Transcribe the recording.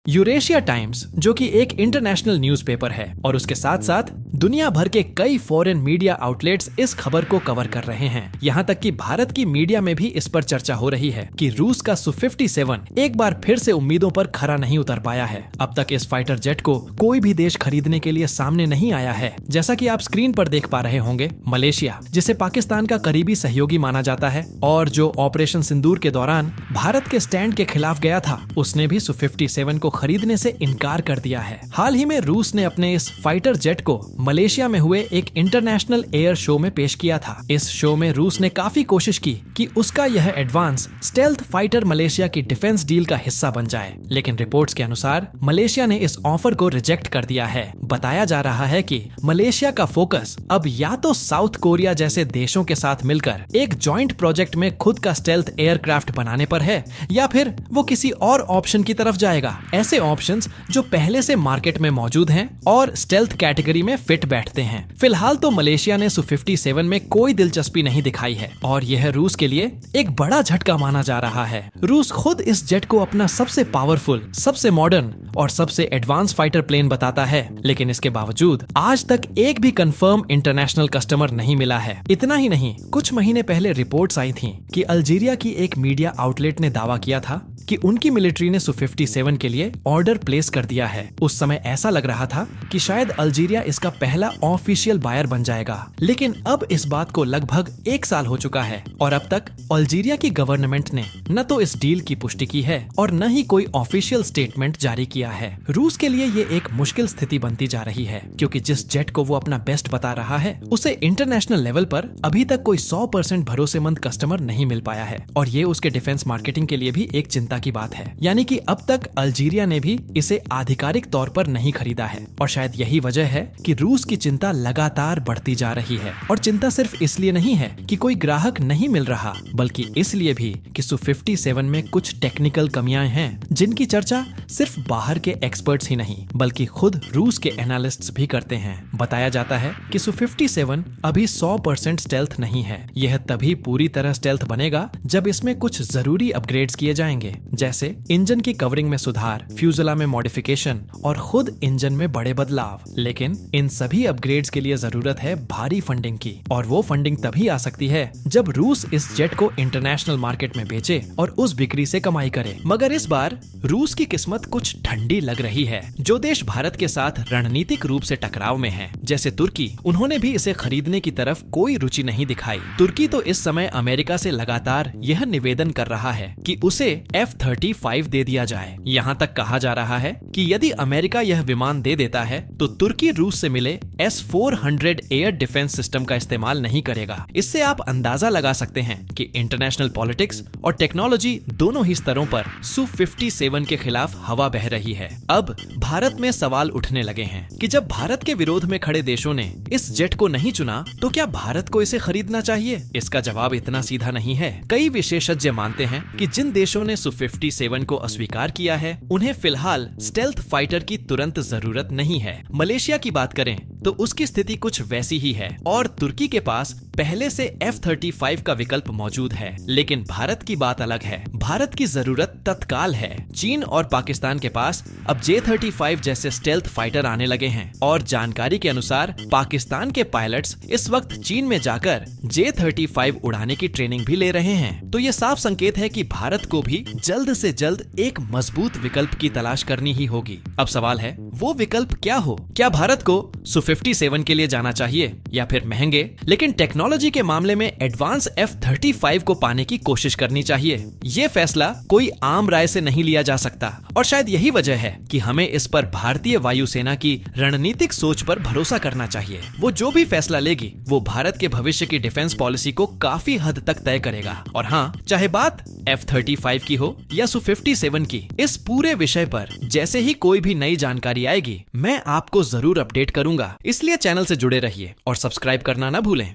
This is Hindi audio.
यूरेशिया टाइम्स, जो कि एक इंटरनेशनल न्यूज़पेपर है और उसके साथ साथ दुनिया भर के कई फॉरेन मीडिया आउटलेट्स इस खबर को कवर कर रहे हैं। यहाँ तक कि भारत की मीडिया में भी इस पर चर्चा हो रही है कि रूस का Su-57 एक बार फिर से उम्मीदों पर खरा नहीं उतर पाया है। अब तक इस फाइटर जेट को कोई भी देश खरीदने के लिए सामने नहीं आया है। जैसा कि आप स्क्रीन पर देख पा रहे होंगे, मलेशिया, जिसे पाकिस्तान का करीबी सहयोगी माना जाता है और जो ऑपरेशन सिंदूर के दौरान भारत के स्टैंड के खिलाफ गया था, उसने भी Su-57 को खरीदने से इनकार कर दिया है। हाल ही में रूस ने अपने इस फाइटर जेट को मलेशिया में हुए एक इंटरनेशनल एयर शो में पेश किया था। इस शो में रूस ने काफी कोशिश की कि उसका यह एडवांस स्टेल्थ फाइटर मलेशिया की डिफेंस डील का हिस्सा बन जाए, लेकिन रिपोर्ट्स के अनुसार मलेशिया ने इस ऑफर को रिजेक्ट कर दिया है। बताया जा रहा है कि मलेशिया का फोकस अब या तो साउथ कोरिया जैसे देशों के साथ मिलकर एक जॉइंट प्रोजेक्ट में खुद का स्टेल्थ एयरक्राफ्ट बनाने पर है, या फिर वो किसी और ऑप्शन की तरफ जाएगा। ऐसे ऑप्शंस जो पहले से मार्केट में मौजूद हैं और स्टेल्थ कैटेगरी में फिट बैठते हैं। फिलहाल तो मलेशिया ने Su-57 में कोई दिलचस्पी नहीं दिखाई है और यह रूस के लिए एक बड़ा झटका माना जा रहा है। रूस खुद इस जेट को अपना सबसे पावरफुल, सबसे मॉडर्न और सबसे एडवांस फाइटर प्लेन बताता है, लेकिन इसके बावजूद आज तक एक भी कंफर्म इंटरनेशनल कस्टमर नहीं मिला है। इतना ही नहीं, कुछ महीने पहले रिपोर्ट्स आई थीं कि अल्जीरिया की एक मीडिया आउटलेट ने दावा किया था कि उनकी मिलिट्री ने Su-57 के लिए ऑर्डर प्लेस कर दिया है। उस समय ऐसा लग रहा था कि शायद अल्जीरिया इसका पहला ऑफिशियल बायर बन जाएगा, लेकिन अब इस बात को लगभग 1 साल हो चुका है और अब तक अल्जीरिया की गवर्नमेंट ने न तो इस डील की पुष्टि की है और न ही कोई ऑफिशियल स्टेटमेंट जारी किया है। रूस के लिए ये एक मुश्किल स्थिति बनती जा रही है, क्योंकि जिस जेट को वो अपना बेस्ट बता रहा है, उसे इंटरनेशनल लेवल पर अभी तक कोई 100% भरोसेमंद कस्टमर नहीं मिल पाया है और ये उसके डिफेंस मार्केटिंग के लिए भी एक चिंता की बात है। यानी कि अब तक अल्जीरिया ने भी इसे आधिकारिक तौर पर नहीं खरीदा है और शायद यही वजह है कि रूस की चिंता लगातार बढ़ती जा रही है। और चिंता सिर्फ इसलिए नहीं है कि कोई ग्राहक नहीं मिल रहा, बल्कि इसलिए भी कि Su-57 में कुछ टेक्निकल कमियां हैं जिनकी चर्चा सिर्फ बाहर के एक्सपर्ट्स ही नहीं बल्कि खुद रूस के एनालिस्ट्स भी करते हैं। बताया जाता है कि Su-57 अभी 100% स्टेल्थ नहीं है। यह तभी पूरी तरह स्टेल्थ बनेगा जब इसमें कुछ जरूरी अपग्रेड्स किए जाएंगे, जैसे इंजन की कवरिंग में सुधार, फ्यूजला में मॉडिफिकेशन और खुद इंजन में बड़े बदलाव। लेकिन इन सभी अपग्रेड्स के लिए जरूरत है भारी फंडिंग की, और वो फंडिंग तभी आ सकती है जब रूस इस जेट को इंटरनेशनल मार्केट में बेचे और उस बिक्री से कमाई करे। मगर इस बार रूस की किस्मत कुछ ठंडी लग रही है। जो देश भारत के साथ रणनीतिक रूप से टकराव में है, जैसे तुर्की, उन्होंने भी इसे खरीदने की तरफ कोई रुचि नहीं दिखाई। तुर्की तो इस समय अमेरिका से लगातार यह निवेदन कर रहा है कि उसे F-35 दे दिया जाए। यहाँ तक कहा जा रहा है कि यदि अमेरिका यह विमान दे देता है तो तुर्की रूस से मिले S-400 एयर डिफेंस सिस्टम का इस्तेमाल नहीं करेगा। इससे आप अंदाजा लगा सकते हैं कि इंटरनेशनल पॉलिटिक्स और टेक्नोलॉजी दोनों ही स्तरों पर Su-57 के खिलाफ हवा बह रही है। अब भारत में सवाल उठने लगे हैं कि जब भारत के विरोध में खड़े देशों ने इस जेट को नहीं चुना तो क्या भारत को इसे खरीदना चाहिए? इसका जवाब इतना सीधा नहीं है। कई विशेषज्ञ मानते हैं कि जिन देशों ने Su-57 को अस्वीकार किया है, उन्हें फिलहाल स्टेल्थ फाइटर की तुरंत जरूरत नहीं है। मलेशिया की बात करें तो उसकी स्थिति कुछ वैसी ही है और तुर्की के पास पहले से F-35 का विकल्प मौजूद है। लेकिन भारत की बात अलग है। भारत की जरूरत तत्काल है। चीन और पाकिस्तान के पास अब J-35 जैसे स्टेल्थ फाइटर आने लगे हैं और जानकारी के अनुसार पाकिस्तान के पायलट्स इस वक्त चीन में जाकर J-35 उड़ाने की ट्रेनिंग भी ले रहे हैं। तो ये साफ संकेत है कि भारत को भी जल्द से जल्द एक मजबूत विकल्प की तलाश करनी ही होगी। अब सवाल है, वो विकल्प क्या हो? क्या भारत को Su-57 के लिए जाना चाहिए या फिर महंगे लेकिन टेक्नोलॉजी के मामले में एडवांस F-35 को पाने की कोशिश करनी चाहिए? ये फैसला कोई आम राय से नहीं लिया जा सकता और शायद यही वजह है कि हमें इस पर भारतीय वायुसेना की रणनीतिक सोच पर भरोसा करना चाहिए। वो जो भी फैसला लेगी वो भारत के भविष्य की डिफेंस पॉलिसी को काफी हद तक तय करेगा। और हाँ, चाहे बात F-35 की हो या Su-57 की, इस पूरे विषय पर जैसे ही कोई भी नई जानकारी आएगी मैं आपको जरूर अपडेट करूंगा। इसलिए चैनल से जुड़े रहिए और सब्सक्राइब करना ना भूलें।